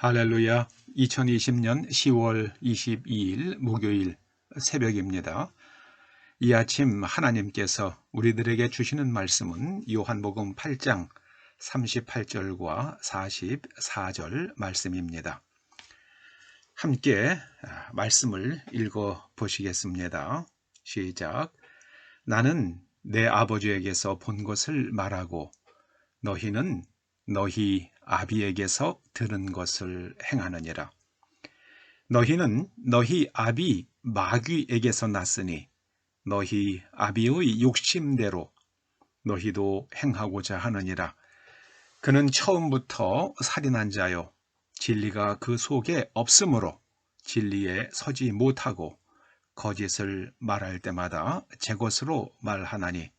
할렐루야. 2020년 10월 22일 목요일 새벽입니다. 이 아침 하나님께서 우리들에게 주시는 말씀은 요한복음 8장 38절과 44절 말씀입니다. 함께 말씀을 읽어 보시겠습니다. 시작. 나는 내 아버지에게서 본 것을 말하고 너희는 너희 아비에게서 들은 것을 행하느니라. 너희는 너희 아비 마귀에게서 났으니 너희 아비의 욕심대로 너희도 행하고자 하느니라. 그는 처음부터 살인한 자요 진리가 그 속에 없으므로 진리에 서지 못하고 거짓을 말할 때마다 제 것으로 말하나니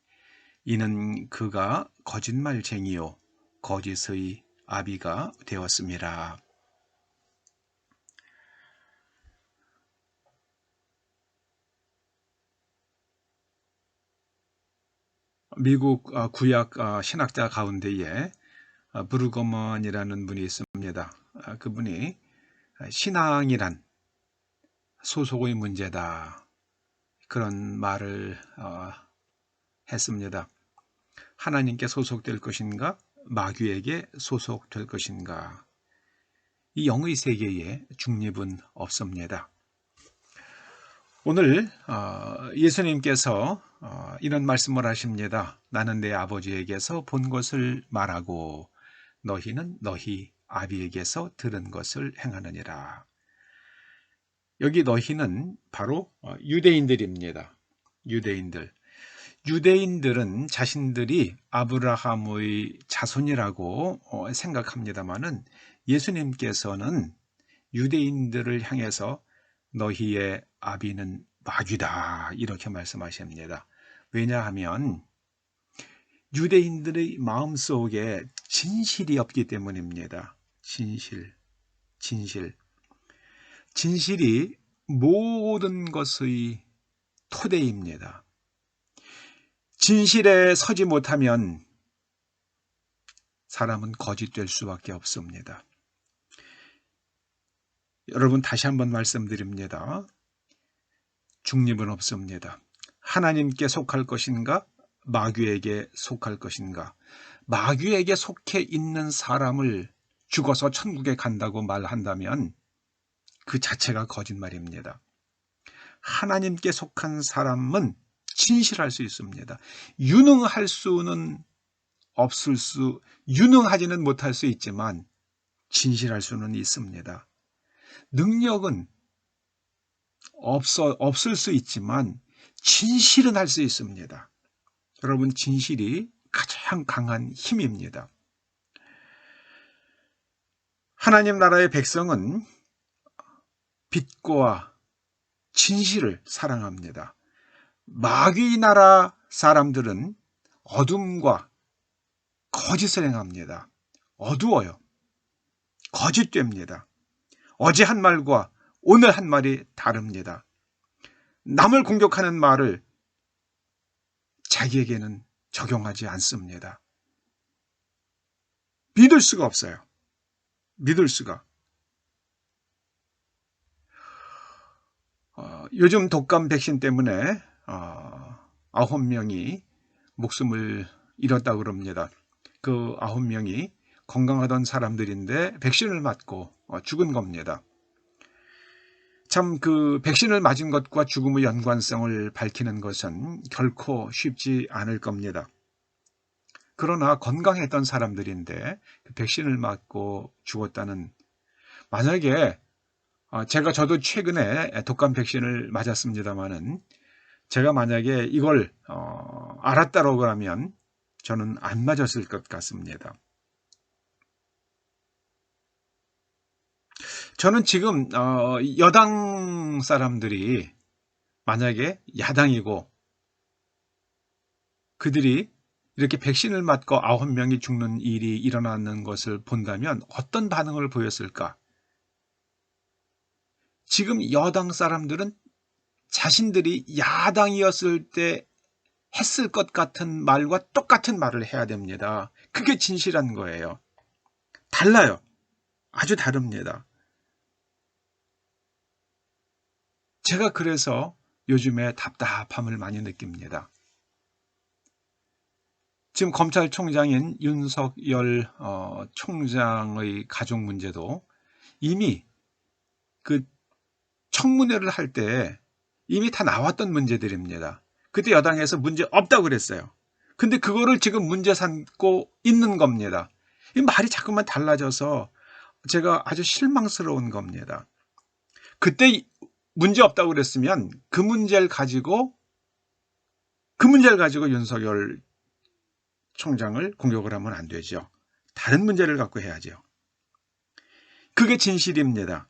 이는 그가 거짓말쟁이요 거짓의 아비가 되었습니다. 미국 구약 신학자 가운데에 브루거먼이라는 분이 있습니다. 그분이 신앙이란 소속의 문제다, 그런 말을 했습니다. 하나님께 소속될 것인가, 마귀에게 소속될 것인가, 이 영의 세계에 중립은 없습니다. 오늘 예수님께서 이런 말씀을 하십니다. 나는 내 아버지에게서 본 것을 말하고 너희는 너희 아비에게서 들은 것을 행하느니라. 여기 너희는 바로 유대인들입니다. 유대인들은 자신들이 아브라함의 자손이라고 생각합니다마는 예수님께서는 유대인들을 향해서 너희의 아비는 마귀다, 이렇게 말씀하십니다. 왜냐하면 유대인들의 마음속에 진실이 없기 때문입니다. 진실이 모든 것의 토대입니다. 진실에 서지 못하면 사람은 거짓될 수밖에 없습니다. 여러분, 다시 한번 말씀드립니다. 중립은 없습니다. 하나님께 속할 것인가, 마귀에게 속할 것인가. 마귀에게 속해 있는 사람을 죽어서 천국에 간다고 말한다면 그 자체가 거짓말입니다. 하나님께 속한 사람은 진실할 수 있습니다. 유능할 수는 유능하지는 못할 수 있지만 진실할 수는 있습니다. 능력은 없을 수 있지만 진실은 할 수 있습니다. 여러분, 진실이 가장 강한 힘입니다. 하나님 나라의 백성은 빛과 진실을 사랑합니다. 마귀 나라 사람들은 어둠과 거짓을 행합니다. 어두워요. 거짓됩니다. 어제 한 말과 오늘 한 말이 다릅니다. 남을 공격하는 말을 자기에게는 적용하지 않습니다. 믿을 수가 없어요. 믿을 수가. 요즘 독감 백신 때문에 9명이 목숨을 잃었다고 그럽니다. 그 9명이 건강하던 사람들인데 백신을 맞고 죽은 겁니다. 참, 그 백신을 맞은 것과 죽음의 연관성을 밝히는 것은 결코 쉽지 않을 겁니다. 그러나 건강했던 사람들인데 그 백신을 맞고 죽었다는, 만약에 저도 최근에 독감 백신을 맞았습니다마는 제가 만약에 이걸 알았다고 하면 저는 안 맞았을 것 같습니다. 저는 지금 여당 사람들이 만약에 야당이고 그들이 이렇게 백신을 맞고 9명이 죽는 일이 일어나는 것을 본다면 어떤 반응을 보였을까? 지금 여당 사람들은 자신들이 야당이었을 때 했을 것 같은 말과 똑같은 말을 해야 됩니다. 그게 진실한 거예요. 달라요. 아주 다릅니다. 제가 그래서 요즘에 답답함을 많이 느낍니다. 지금 검찰총장인 윤석열 총장의 가족 문제도 이미 그 청문회를 할 때 이미 다 나왔던 문제들입니다. 그때 여당에서 문제 없다고 그랬어요. 근데 그거를 지금 문제 삼고 있는 겁니다. 이 말이 자꾸만 달라져서 제가 아주 실망스러운 겁니다. 그때 문제 없다고 그랬으면 그 문제를 가지고 윤석열 총장을 공격을 하면 안 되죠. 다른 문제를 갖고 해야죠. 그게 진실입니다.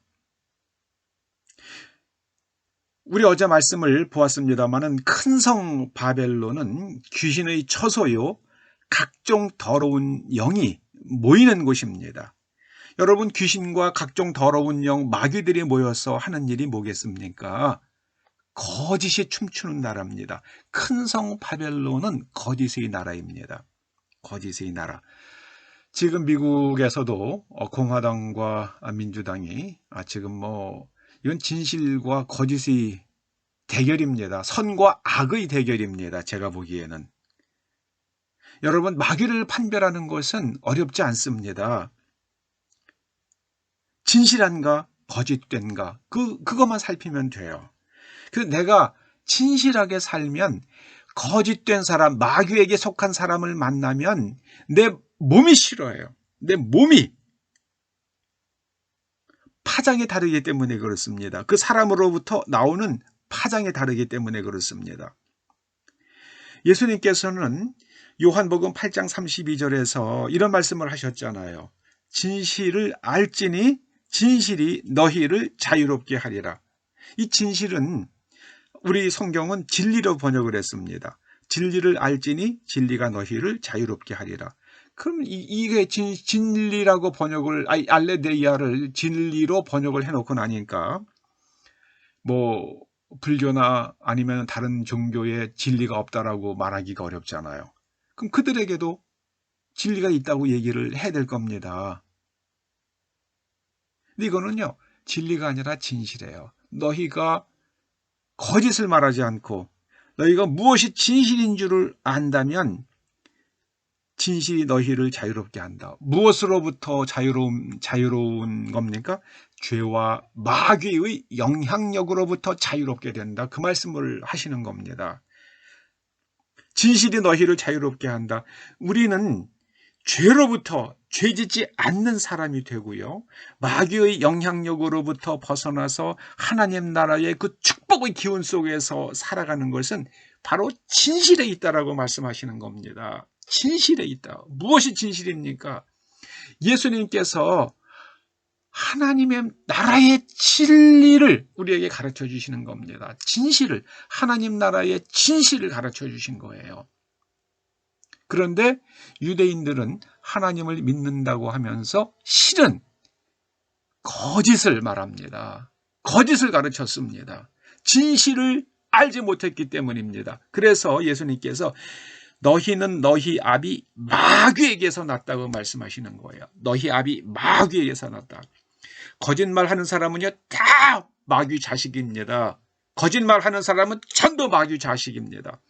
우리 어제 말씀을 보았습니다마는 큰 성 바벨론은 귀신의 처소요, 각종 더러운 영이 모이는 곳입니다. 여러분, 귀신과 각종 더러운 영, 마귀들이 모여서 하는 일이 뭐겠습니까? 거짓이 춤추는 나라입니다. 큰 성 바벨론은 거짓의 나라입니다. 거짓의 나라. 지금 미국에서도 공화당과 민주당이 지금 이건 진실과 거짓의 대결입니다. 선과 악의 대결입니다. 제가 보기에는. 여러분, 마귀를 판별하는 것은 어렵지 않습니다. 진실한가 거짓된가 그것만 살피면 돼요. 그래서 내가 진실하게 살면 거짓된 사람, 마귀에게 속한 사람을 만나면 내 몸이 싫어요. 내 몸이 파장이 다르기 때문에 그렇습니다. 그 사람으로부터 나오는 파장이 다르기 때문에 그렇습니다. 예수님께서는 요한복음 8장 32절에서 이런 말씀을 하셨잖아요. 진실을 알지니 진실이 너희를 자유롭게 하리라. 이 진실은 우리 성경은 진리로 번역을 했습니다. 진리를 알지니 진리가 너희를 자유롭게 하리라. 그럼 이게 진리라고 번역을 알레데이아를 진리로 번역을 해놓고 나니까 불교나 아니면 다른 종교에 진리가 없다라고 말하기가 어렵잖아요. 그럼 그들에게도 진리가 있다고 얘기를 해야 될 겁니다. 근데 이거는요, 진리가 아니라 진실이에요. 너희가 거짓을 말하지 않고 너희가 무엇이 진실인 줄을 안다면 진실이 너희를 자유롭게 한다. 무엇으로부터 자유로운 겁니까? 죄와 마귀의 영향력으로부터 자유롭게 된다. 그 말씀을 하시는 겁니다. 진실이 너희를 자유롭게 한다. 우리는 죄로부터 죄짓지 않는 사람이 되고요. 마귀의 영향력으로부터 벗어나서 하나님 나라의 그 축복의 기운 속에서 살아가는 것은 바로 진실에 있다라고 말씀하시는 겁니다. 진실에 있다. 무엇이 진실입니까? 예수님께서 하나님의 나라의 진리를 우리에게 가르쳐 주시는 겁니다. 진실을, 하나님 나라의 진실을 가르쳐 주신 거예요. 그런데 유대인들은 하나님을 믿는다고 하면서 실은 거짓을 말합니다. 거짓을 가르쳤습니다. 진실을 알지 못했기 때문입니다. 그래서 예수님께서 너희는 너희 아비 마귀에게서 났다고 말씀하시는 거예요. 너희 아비 마귀에게서 났다. 거짓말하는 사람은요 다 마귀 자식입니다. 거짓말하는 사람은 전부 마귀 자식입니다.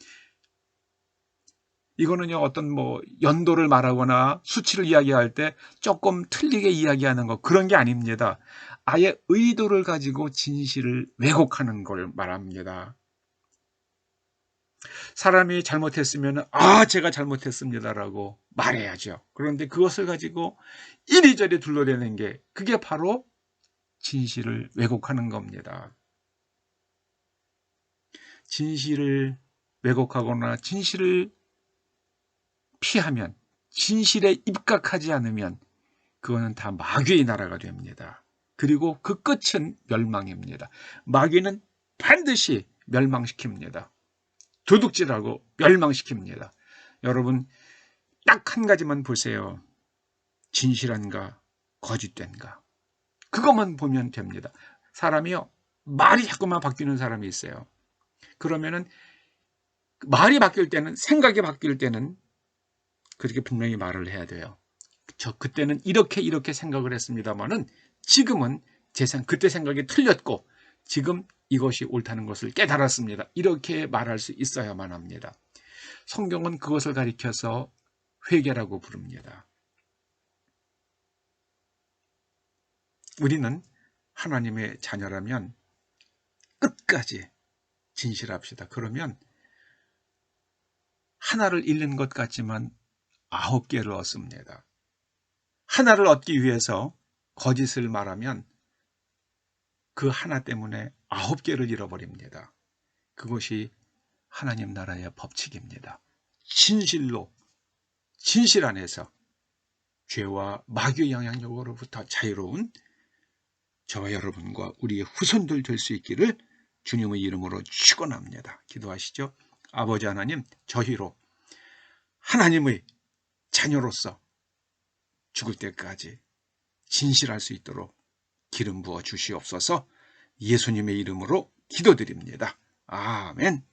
이거는요 어떤 연도를 말하거나 수치를 이야기할 때 조금 틀리게 이야기하는 거 그런 게 아닙니다. 아예 의도를 가지고 진실을 왜곡하는 걸 말합니다. 사람이 잘못했으면 제가 잘못했습니다라고 말해야죠. 그런데 그것을 가지고 이리저리 둘러대는 게 그게 바로 진실을 왜곡하는 겁니다. 진실을 왜곡하거나 진실을 피하면, 진실에 입각하지 않으면 그거는 다 마귀의 나라가 됩니다. 그리고 그 끝은 멸망입니다. 마귀는 반드시 멸망시킵니다. 도둑질하고 멸망시킵니다. 여러분 딱 한 가지만 보세요. 진실한가 거짓된가 그것만 보면 됩니다. 사람이요 말이 자꾸만 바뀌는 사람이 있어요. 그러면은 말이 바뀔 때는 생각이 바뀔 때는 그렇게 분명히 말을 해야 돼요. 저 그때는 이렇게 생각을 했습니다만은 지금은 그때 생각이 틀렸고 지금 이것이 옳다는 것을 깨달았습니다. 이렇게 말할 수 있어야만 합니다. 성경은 그것을 가리켜서 회개라고 부릅니다. 우리는 하나님의 자녀라면 끝까지 진실합시다. 그러면 하나를 잃는 것 같지만 9개를 얻습니다. 하나를 얻기 위해서 거짓을 말하면 그 하나 때문에 9개를 잃어버립니다. 그것이 하나님 나라의 법칙입니다. 진실로, 진실 안에서 죄와 마귀의 영향력으로부터 자유로운 저와 여러분과 우리의 후손들 될 수 있기를 주님의 이름으로 축원합니다. 기도하시죠. 아버지 하나님, 저희로 하나님의 자녀로서 죽을 때까지 진실할 수 있도록 기름 부어 주시옵소서. 예수님의 이름으로 기도드립니다. 아멘.